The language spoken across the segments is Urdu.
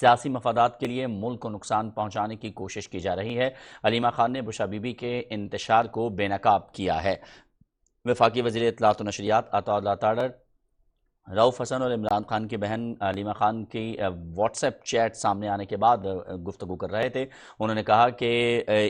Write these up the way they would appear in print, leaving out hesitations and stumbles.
سیاسی مفادات کے لیے ملک کو نقصان پہنچانے کی کوشش کی جا رہی ہے۔ علیمہ خان نے بشرا بی بی کے انتشار کو بے نقاب کیا ہے۔ وفاقی وزیر اطلاعات و نشریات عطا اللہ تاڑر رؤف حسن اور عمران خان کی بہن علیمہ خان کی واٹس ایپ چیٹ سامنے آنے کے بعد گفتگو کر رہے تھے۔ انہوں نے کہا کہ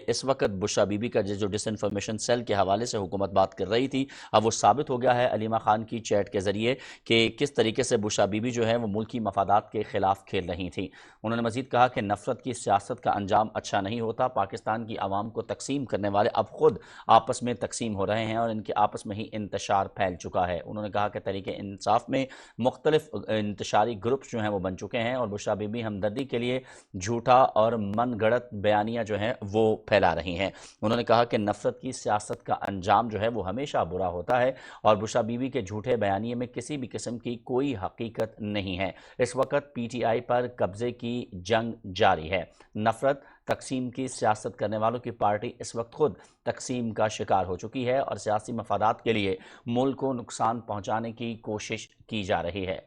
اس وقت بشرا بی بی کا جو ڈس انفارمیشن سیل کے حوالے سے حکومت بات کر رہی تھی، اب وہ ثابت ہو گیا ہے علیمہ خان کی چیٹ کے ذریعے کہ کس طریقے سے بشرا بی بی جو ہے وہ ملکی مفادات کے خلاف کھیل رہی تھیں۔ انہوں نے مزید کہا کہ نفرت کی سیاست کا انجام اچھا نہیں ہوتا، پاکستان کی عوام کو تقسیم کرنے والے اب خود آپس میں تقسیم ہو رہے ہیں اور ان کے آپس میں ہی انتشار پھیل چکا ہے۔ انہوں نے کہا کہ تحریک انصاف میں مختلف انتشاری گروپس جو ہیں وہ بن چکے ہیں اور بشرا بی بی ہمدردی کے لیے جھوٹا اور من گڑت بیانیاں جو ہیں وہ پھیلا رہی ہیں۔ انہوں نے کہا کہ نفرت کی سیاست کا انجام جو ہے وہ ہمیشہ برا ہوتا ہے اور بشرا بی بی کے جھوٹے بیانیے میں کسی بھی قسم کی کوئی حقیقت نہیں ہے۔ اس وقت پی ٹی آئی پر قبضے کی جنگ جاری ہے۔ نفرت تقسیم کی سیاست کرنے والوں کی پارٹی اس وقت خود تقسیم کا شکار ہو چکی ہے اور سیاسی مفادات کے لیے ملک کو نقصان پہنچانے کی کوشش کی جا رہی ہے۔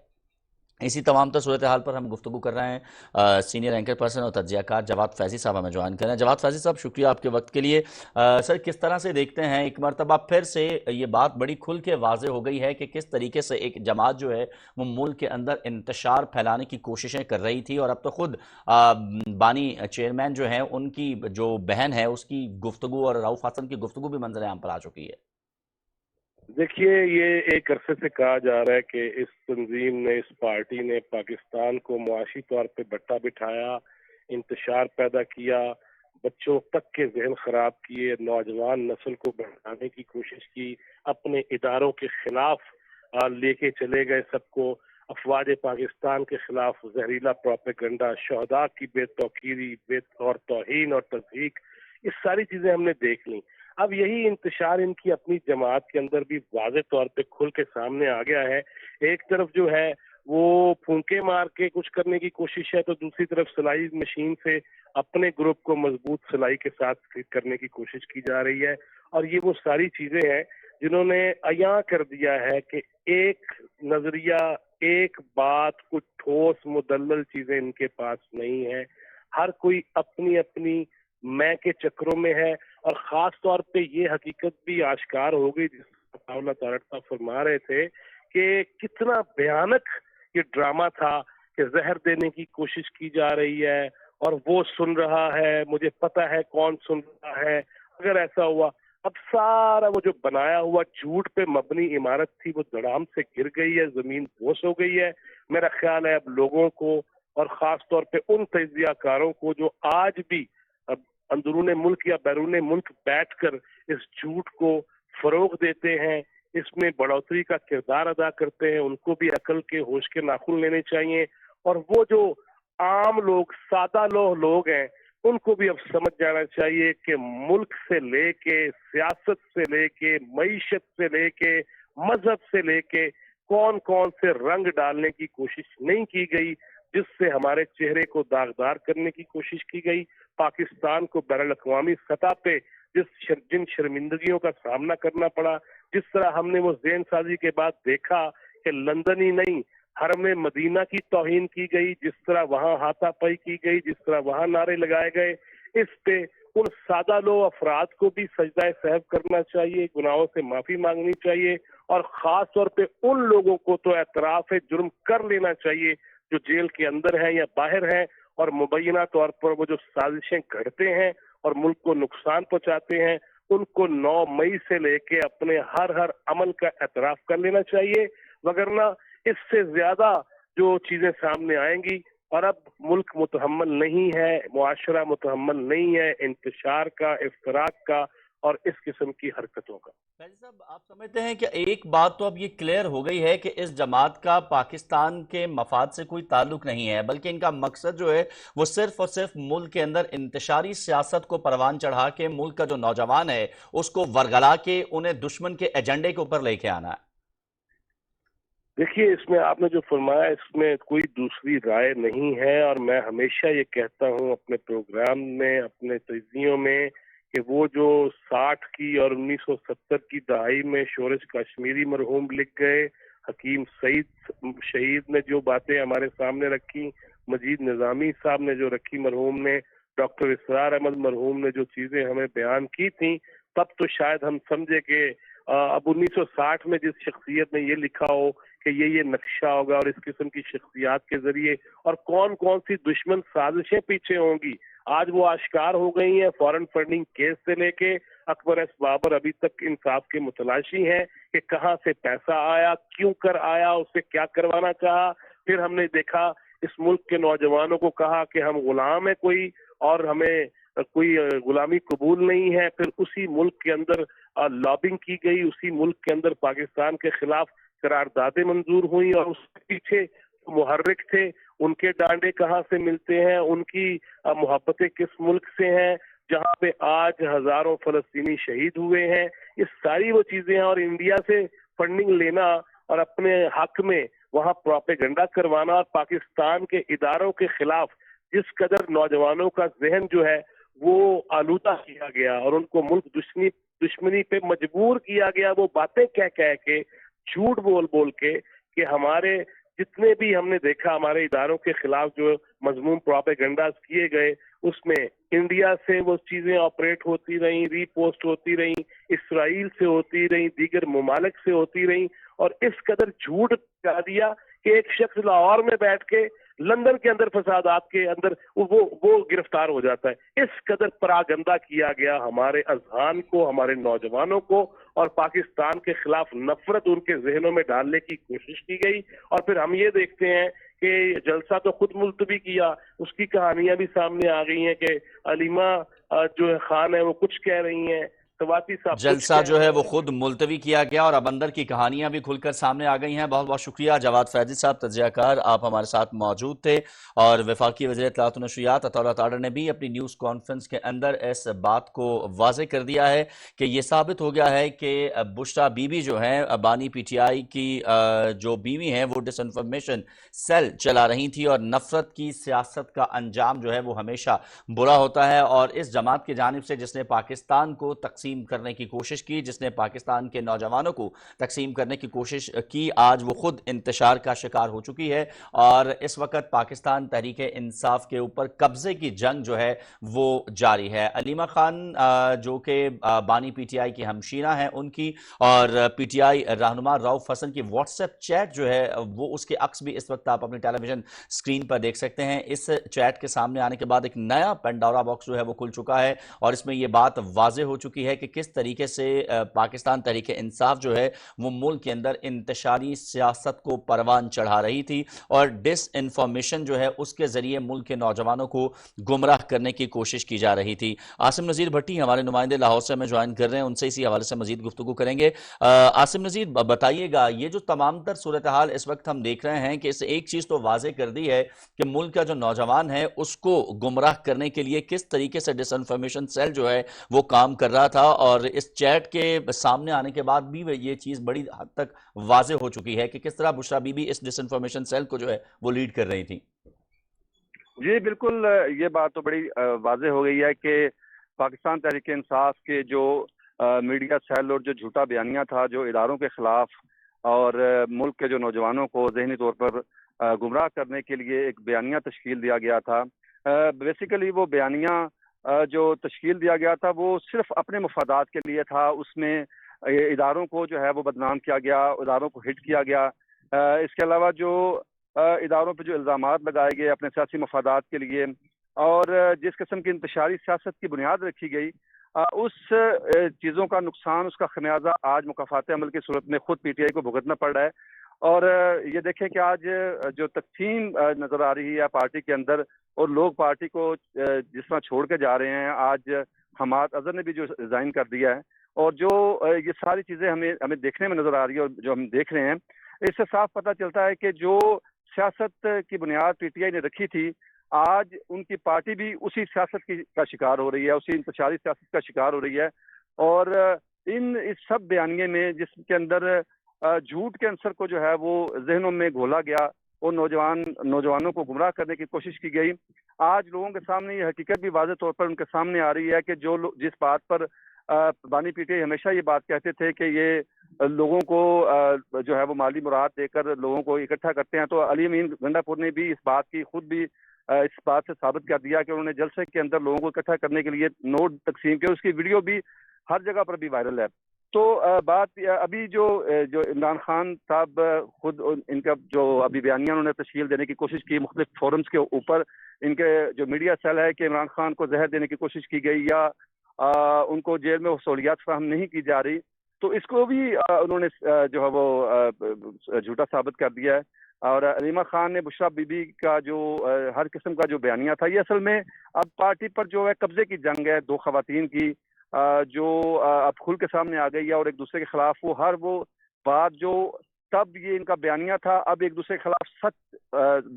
اسی تمام تر صورتحال پر ہم گفتگو کر رہے ہیں سینئر اینکر پرسن اور تجزیہ کار جواد فیضی صاحب ہمیں جوائن کر رہے ہیں۔ جواد فیضی صاحب، شکریہ آپ کے وقت کے لیے۔ سر، کس طرح سے دیکھتے ہیں، ایک مرتبہ پھر سے یہ بات بڑی کھل کے واضح ہو گئی ہے کہ کس طریقے سے ایک جماعت جو ہے وہ ملک کے اندر انتشار پھیلانے کی کوششیں کر رہی تھی اور اب تو خود بانی چیئرمین جو ہیں ان کی جو بہن ہے اس کی گفتگو اور رؤف حسن کی گفتگو بھی منظر عام پر آ چکی ہے؟ دیکھیے، یہ ایک عرصے سے کہا جا رہا ہے کہ اس تنظیم نے، اس پارٹی نے پاکستان کو معاشی طور پہ بٹا بٹھایا، انتشار پیدا کیا، بچوں تک کے ذہن خراب کیے، نوجوان نسل کو بڑھانے کی کوشش کی، اپنے اداروں کے خلاف لے کے چلے گئے سب کو، افواج پاکستان کے خلاف زہریلا پروپیگنڈا، شہداء کی بے توقیری اور توہین اور تضحیک، یہ ساری چیزیں ہم نے دیکھ لیں۔ اب یہی انتشار ان کی اپنی جماعت کے اندر بھی واضح طور پہ کھل کے سامنے آ گیا ہے۔ ایک طرف جو ہے وہ پھونکے مار کے کچھ کرنے کی کوشش ہے، تو دوسری طرف سلائی مشین سے اپنے گروپ کو مضبوط سلائی کے ساتھ فٹ کرنے کی کوشش کی جا رہی ہے۔ اور یہ وہ ساری چیزیں ہیں جنہوں نے عیاں کر دیا ہے کہ ایک نظریہ، ایک بات، کچھ ٹھوس مدلل چیزیں ان کے پاس نہیں ہے۔ ہر کوئی اپنی اپنی میں کے چکروں میں ہے، اور خاص طور پہ یہ حقیقت بھی آشکار ہو گئی جس اللہ تعالیٰ فرما رہے تھے کہ کتنا بھیانک یہ ڈرامہ تھا کہ زہر دینے کی کوشش کی جا رہی ہے اور وہ سن رہا ہے، مجھے پتا ہے کون سن رہا ہے۔ اگر ایسا ہوا، اب سارا وہ جو بنایا ہوا جھوٹ پہ مبنی عمارت تھی وہ دڑام سے گر گئی ہے، زمین بوس ہو گئی ہے۔ میرا خیال ہے اب لوگوں کو اور خاص طور پہ ان تجزیہ کاروں کو جو آج بھی اندرون ملک یا بیرون ملک بیٹھ کر اس جھوٹ کو فروغ دیتے ہیں، اس میں بڑھوتری کا کردار ادا کرتے ہیں، ان کو بھی عقل کے ہوش کے ناخن لینے چاہیے۔ اور وہ جو عام لوگ، سادہ لوگ ہیں، ان کو بھی اب سمجھ جانا چاہیے کہ ملک سے لے کے، سیاست سے لے کے، معیشت سے لے کے، مذہب سے لے کے کون کون سے رنگ ڈالنے کی کوشش نہیں کی گئی، جس سے ہمارے چہرے کو داغدار کرنے کی کوشش کی گئی۔ پاکستان کو بین الاقوامی سطح پہ جن شرمندگیوں کا سامنا کرنا پڑا، جس طرح ہم نے وہ ذہن سازی کے بعد دیکھا کہ لندن ہی نہیں، حرم مدینہ کی توہین کی گئی، جس طرح وہاں ہاتھا پائی کی گئی، جس طرح وہاں نعرے لگائے گئے، اس پہ ان سادہ لو افراد کو بھی سجدہ سہو کرنا چاہیے، گناہوں سے معافی مانگنی چاہیے، اور خاص طور پہ ان لوگوں کو تو اعتراف جرم کر لینا چاہیے جو جیل کے اندر ہیں یا باہر ہیں اور مبینہ طور پر وہ جو سازشیں گھڑتے ہیں اور ملک کو نقصان پہنچاتے ہیں، ان کو 9 مئی سے لے کے اپنے ہر عمل کا اعتراف کر لینا چاہیے، وگرنہ اس سے زیادہ جو چیزیں سامنے آئیں گی، اور اب ملک متحمل نہیں ہے، معاشرہ متحمل نہیں ہے انتشار کا، افتراق کا اور اس قسم کی حرکتوں کا۔ فیضی صاحب، آپ سمجھتے ہیں کہ ایک بات تو اب یہ کلیئر ہو گئی ہے کہ اس جماعت کا پاکستان کے مفاد سے کوئی تعلق نہیں ہے، بلکہ ان کا مقصد جو ہے وہ صرف اور صرف ملک کے اندر انتشاری سیاست کو پروان چڑھا کے ملک کا جو نوجوان ہے اس کو ورگلا کے انہیں دشمن کے ایجنڈے کے اوپر لے کے آنا ہے؟ دیکھیے، اس میں آپ نے جو فرمایا اس میں کوئی دوسری رائے نہیں ہے، اور میں ہمیشہ یہ کہتا ہوں اپنے پروگرام میں، اپنے تجزیوں میں، کہ وہ جو 60 کی اور 1970 کی دہائی میں شورش کشمیری مرحوم لکھ گئے، حکیم سعید شہید نے جو باتیں ہمارے سامنے رکھی، مجید نظامی صاحب نے جو رکھی مرحوم نے، ڈاکٹر اسرار احمد مرحوم نے جو چیزیں ہمیں بیان کی تھیں، تب تو شاید ہم سمجھے کہ اب 1960 میں جس شخصیت نے یہ لکھا ہو کہ یہ نقشہ ہوگا اور اس قسم کی شخصیات کے ذریعے اور کون کون سی دشمن سازشیں پیچھے ہوں گی، آج وہ آشکار ہو گئی ہیں۔ فورن فنڈنگ کیس سے لے کے اکبر ایس بابر ابھی تک انصاف کے متلاشی ہیں کہ کہاں سے پیسہ آیا، کیوں کر آیا، اسے کیا کروانا چاہا۔ پھر ہم نے دیکھا اس ملک کے نوجوانوں کو کہا کہ ہم غلام ہیں کوئی اور ہمیں کوئی غلامی قبول نہیں ہے۔ پھر اسی ملک کے اندر لابنگ کی گئی، اسی ملک کے اندر پاکستان کے خلاف قراردادیں منظور ہوئیں اور اس کے پیچھے محرک تھے ان کے ڈانڈے کہاں سے ملتے ہیں، ان کی محبتیں کس ملک سے ہیں جہاں پہ آج ہزاروں فلسطینی شہید ہوئے ہیں۔ یہ ساری وہ چیزیں ہیں، اور انڈیا سے فنڈنگ لینا اور اپنے حق میں وہاں پروپیگنڈا کروانا اور پاکستان کے اداروں کے خلاف جس قدر نوجوانوں کا ذہن جو ہے وہ آلودہ کیا گیا اور ان کو ملک دشمنی پہ مجبور کیا گیا، وہ باتیں کہہ کے جھوٹ بول بول کے کہ ہمارے جتنے بھی ہم نے دیکھا ہمارے اداروں کے خلاف جو مضمون پروپیگنڈاز کیے گئے، اس میں انڈیا سے وہ چیزیں آپریٹ ہوتی رہیں، ری پوسٹ ہوتی رہیں، اسرائیل سے ہوتی رہیں، دیگر ممالک سے ہوتی رہیں، اور اس قدر جھوٹ پھیلا دیا کہ ایک شخص لاہور میں بیٹھ کے لندن کے اندر فسادات کے اندر وہ گرفتار ہو جاتا ہے۔ اس قدر پراگندہ کیا گیا ہمارے اذہان کو، ہمارے نوجوانوں کو، اور پاکستان کے خلاف نفرت ان کے ذہنوں میں ڈالنے کی کوشش کی گئی۔ اور پھر ہم یہ دیکھتے ہیں کہ جلسہ تو خود ملتوی کیا، اس کی کہانیاں بھی سامنے آ گئی ہیں کہ علیمہ جو خان ہے وہ کچھ کہہ رہی ہیں، سواتی صاحب کچھ جلسہ کہہ جو ہے رہے وہ ہیں۔ خود ملتوی کیا گیا اور اب اندر کی کہانیاں بھی کھل کر سامنے آ گئی ہیں۔ بہت بہت شکریہ جواد فیضی صاحب، تجزیہ کار، آپ ہمارے ساتھ موجود تھے۔ اور وفاقی وزیر اطلاعات و نشریات عطا اللہ تارڑ نے بھی اپنی نیوز کانفرنس کے اندر اس بات کو واضح کر دیا ہے کہ یہ ثابت ہو گیا ہے کہ بشریٰ بی بی جو ہیں بانی پی ٹی آئی کی جو بیوی ہیں وہ ڈس انفارمیشن سیل چلا رہی تھی، اور نفرت کی سیاست کا انجام جو ہے وہ ہمیشہ برا ہوتا ہے۔ اور اس جماعت کی جانب سے جس نے پاکستان کو تقسیم کرنے کی کوشش کی، جس نے پاکستان کے نوجوانوں کو تقسیم کرنے کی کوشش کی، آج وہ خود انتشار کا شکار ہو چکی ہے، اور اس وقت پاکستان تحریک انصاف کے اوپر قبضے کی جنگ جو ہے وہ جاری ہے۔ علیمہ خان جو کہ بانی پی ٹی آئی کی ہمشیرہ ہیں، ان کی اور پی ٹی آئی رہنما رؤف حسن کی واٹس ایپ چیٹ جو ہے وہ اس کے عکس بھی اس وقت آپ اپنی ٹیلی ویژن اسکرین پر دیکھ سکتے ہیں۔ اس چیٹ کے سامنے آنے کے بعد ایک نیا پینڈورا باکس جو ہے وہ کھل چکا ہے، اور اس میں یہ بات واضح ہو چکی ہے کہ کس طریقے سے پاکستان تحریک انصاف جو ہے وہ ملک کے اندر انتشاری سیاست کو پروان چڑھا رہی تھی، اور ڈس انفارمیشن جو ہے اس کے ذریعے ملک کے نوجوانوں کو گمراہ کرنے کی کوشش کی جا رہی تھی۔ عاصم نذیر بھٹی ہمارے نمائندے لاہور سے ہمیں جوائن کر رہے ہیں، ان سے اسی حوالے سے مزید گفتگو کریں گے۔ عاصم نذیر بتائیے گا، یہ جو تمام تر صورتحال اس وقت ہم دیکھ رہے ہیں کہ اس ایک چیز تو واضح کر دی ہے کہ ملک کا جو نوجوان ہے اس کو گمراہ کرنے کے لیے کس طریقے سے ڈس انفارمیشن سیل جو ہے وہ کام کر رہا تھا، اور اس چیٹ کے سامنے آنے کے بعد بھی یہ چیز بڑی حد تک واضح ہو چکی ہے کہ کس طرح بشریٰ بی بی اس ڈس انفارمیشن سیل کو جو ہے وہ لیڈ کر رہی تھی۔ جی بالکل، یہ بات تو بڑی واضح ہو گئی ہے کہ پاکستان تحریک انصاف کے جو میڈیا سیل اور جو جھوٹا بیانیہ تھا جو اداروں کے خلاف اور ملک کے جو نوجوانوں کو ذہنی طور پر گمراہ کرنے کے لیے ایک بیانیہ تشکیل دیا گیا تھا، بیسیکلی وہ بیانیہ جو تشکیل دیا گیا تھا وہ صرف اپنے مفادات کے لیے تھا۔ اس میں اداروں کو جو ہے وہ بدنام کیا گیا، اداروں کو ہٹ کیا گیا۔ اس کے علاوہ جو اداروں پہ جو الزامات لگائے گئے اپنے سیاسی مفادات کے لیے، اور جس قسم کی انتشاری سیاست کی بنیاد رکھی گئی، اس چیزوں کا نقصان، اس کا خمیازہ آج مکافات عمل کی صورت میں خود پی ٹی آئی کو بھگتنا پڑ رہا ہے۔ اور یہ دیکھیں کہ آج جو تقسیم نظر آ رہی ہے پارٹی کے اندر، اور لوگ پارٹی کو جس طرح چھوڑ کے جا رہے ہیں، آج حماد اظہر نے بھی جو ریزائن کر دیا ہے، اور جو یہ ساری چیزیں ہمیں دیکھنے میں نظر آ رہی ہے، اور جو ہم دیکھ رہے ہیں، اس سے صاف پتہ چلتا ہے کہ جو سیاست کی بنیاد پی ٹی آئی نے رکھی تھی، آج ان کی پارٹی بھی اسی سیاست کا شکار ہو رہی ہے، اسی انتشاری سیاست کا شکار ہو رہی ہے۔ اور اس سب بیانیے میں جس کے اندر جھوٹ کے عنصر کو جو ہے وہ ذہنوں میں گھولا گیا اور نوجوانوں کو گمراہ کرنے کی کوشش کی گئی، آج لوگوں کے سامنے یہ حقیقت بھی واضح طور پر ان کے سامنے آ رہی ہے کہ جس بات پر بانی پی ٹی آئی ہمیشہ یہ بات کہتے تھے کہ یہ لوگوں کو جو ہے وہ مالی مراد دے کر لوگوں کو اکٹھا کرتے ہیں. تو علی امین گنڈا پور نے بھی اس بات کی خود بھی اس بات سے ثابت کر دیا کہ انہوں نے جلسے کے اندر لوگوں کو اکٹھا کرنے کے لیے نوٹ تقسیم کیے. اس کی ویڈیو بھی ہر جگہ پر بھی وائرل ہے. تو بات ابھی جو عمران خان صاحب خود ان کا جو ابھی بیانیہ انہوں نے تشکیل دینے کی کوشش کی مختلف فورمز کے اوپر, ان کے جو میڈیا سیل ہے کہ عمران خان کو زہر دینے کی کوشش کی گئی یا ان کو جیل میں سہولیات فراہم نہیں کی جا رہی, تو اس کو بھی انہوں نے جو ہے وہ جھوٹا ثابت کر دیا ہے. اور علیمہ خان نے بشرا بی بی کا جو ہر قسم کا جو بیانیہ تھا, یہ اصل میں اب پارٹی پر جو ہے قبضے کی جنگ ہے دو خواتین کی, جو اب کھل کے سامنے آ گئی ہے اور ایک دوسرے کے خلاف وہ ہر وہ بات جو تب یہ ان کا بیانیہ تھا اب ایک دوسرے کے خلاف سچ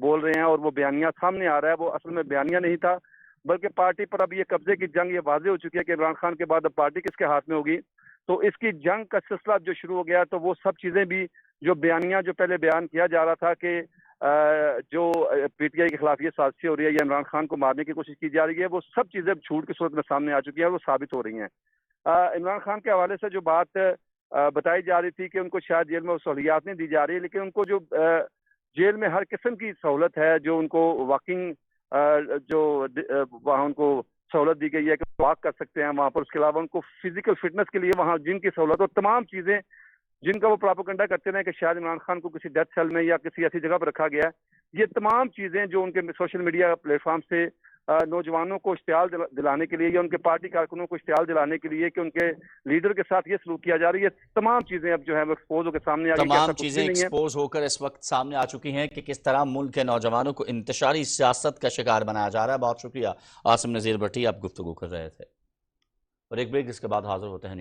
بول رہے ہیں اور وہ بیانیہ سامنے آ رہا ہے, وہ اصل میں بیانیہ نہیں تھا بلکہ پارٹی پر اب یہ قبضے کی جنگ یہ واضح ہو چکی ہے کہ عمران خان کے بعد اب پارٹی کس کے ہاتھ میں ہوگی. تو اس کی جنگ کا سلسلہ جو شروع ہو گیا تو وہ سب چیزیں بھی جو بیانیہ جو پہلے بیان کیا جا رہا تھا کہ جو پی ٹی آئی کے خلاف یہ سازشیں ہو رہی ہے یا عمران خان کو مارنے کی کوشش کی جا رہی ہے, وہ سب چیزیں جھوٹ کی صورت میں سامنے آ چکی ہیں اور وہ ثابت ہو رہی ہیں. عمران خان کے حوالے سے جو بات بتائی جا رہی تھی کہ ان کو شاید جیل میں سہولیات نہیں دی جا رہی, لیکن ان کو جو جیل میں ہر قسم کی سہولت ہے, جو ان کو واکنگ جو وہاں ان کو سہولت دی گئی ہے کہ واک کر سکتے ہیں وہاں پر, اس کے علاوہ ان کو فزیکل فٹنس کے لیے وہاں جم کی سہولت اور تمام چیزیں جن کا وہ پراپوگنڈا کرتے ہیں کہ شاید عمران خان کو کسی ڈیتھ سیل میں یا کسی ایسی جگہ پر رکھا گیا ہے, یہ تمام چیزیں جو ان کے سوشل میڈیا پلیٹ فارم سے نوجوانوں کو اشتعال دلانے کے لیے یا ان کے پارٹی کارکنوں کو اشتعال دلانے کے لیے کہ ان کے لیڈر کے ساتھ یہ سلوک کیا جا رہی ہے, تمام چیزیں اب جو ہے وہ ایکسپوز ہو کے سامنے آ گئی. تمام چیزیں ایکسپوز ہو کر اس وقت سامنے آ چکی ہیں کہ کس طرح ملک کے نوجوانوں کو انتشاری سیاست کا شکار بنایا جا رہا ہے. بہت شکریہ عاصم نذیر بٹی, آپ گفتگو کر رہے تھے. اور ایک بریک, اس کے بعد حاضر ہوتے ہیں.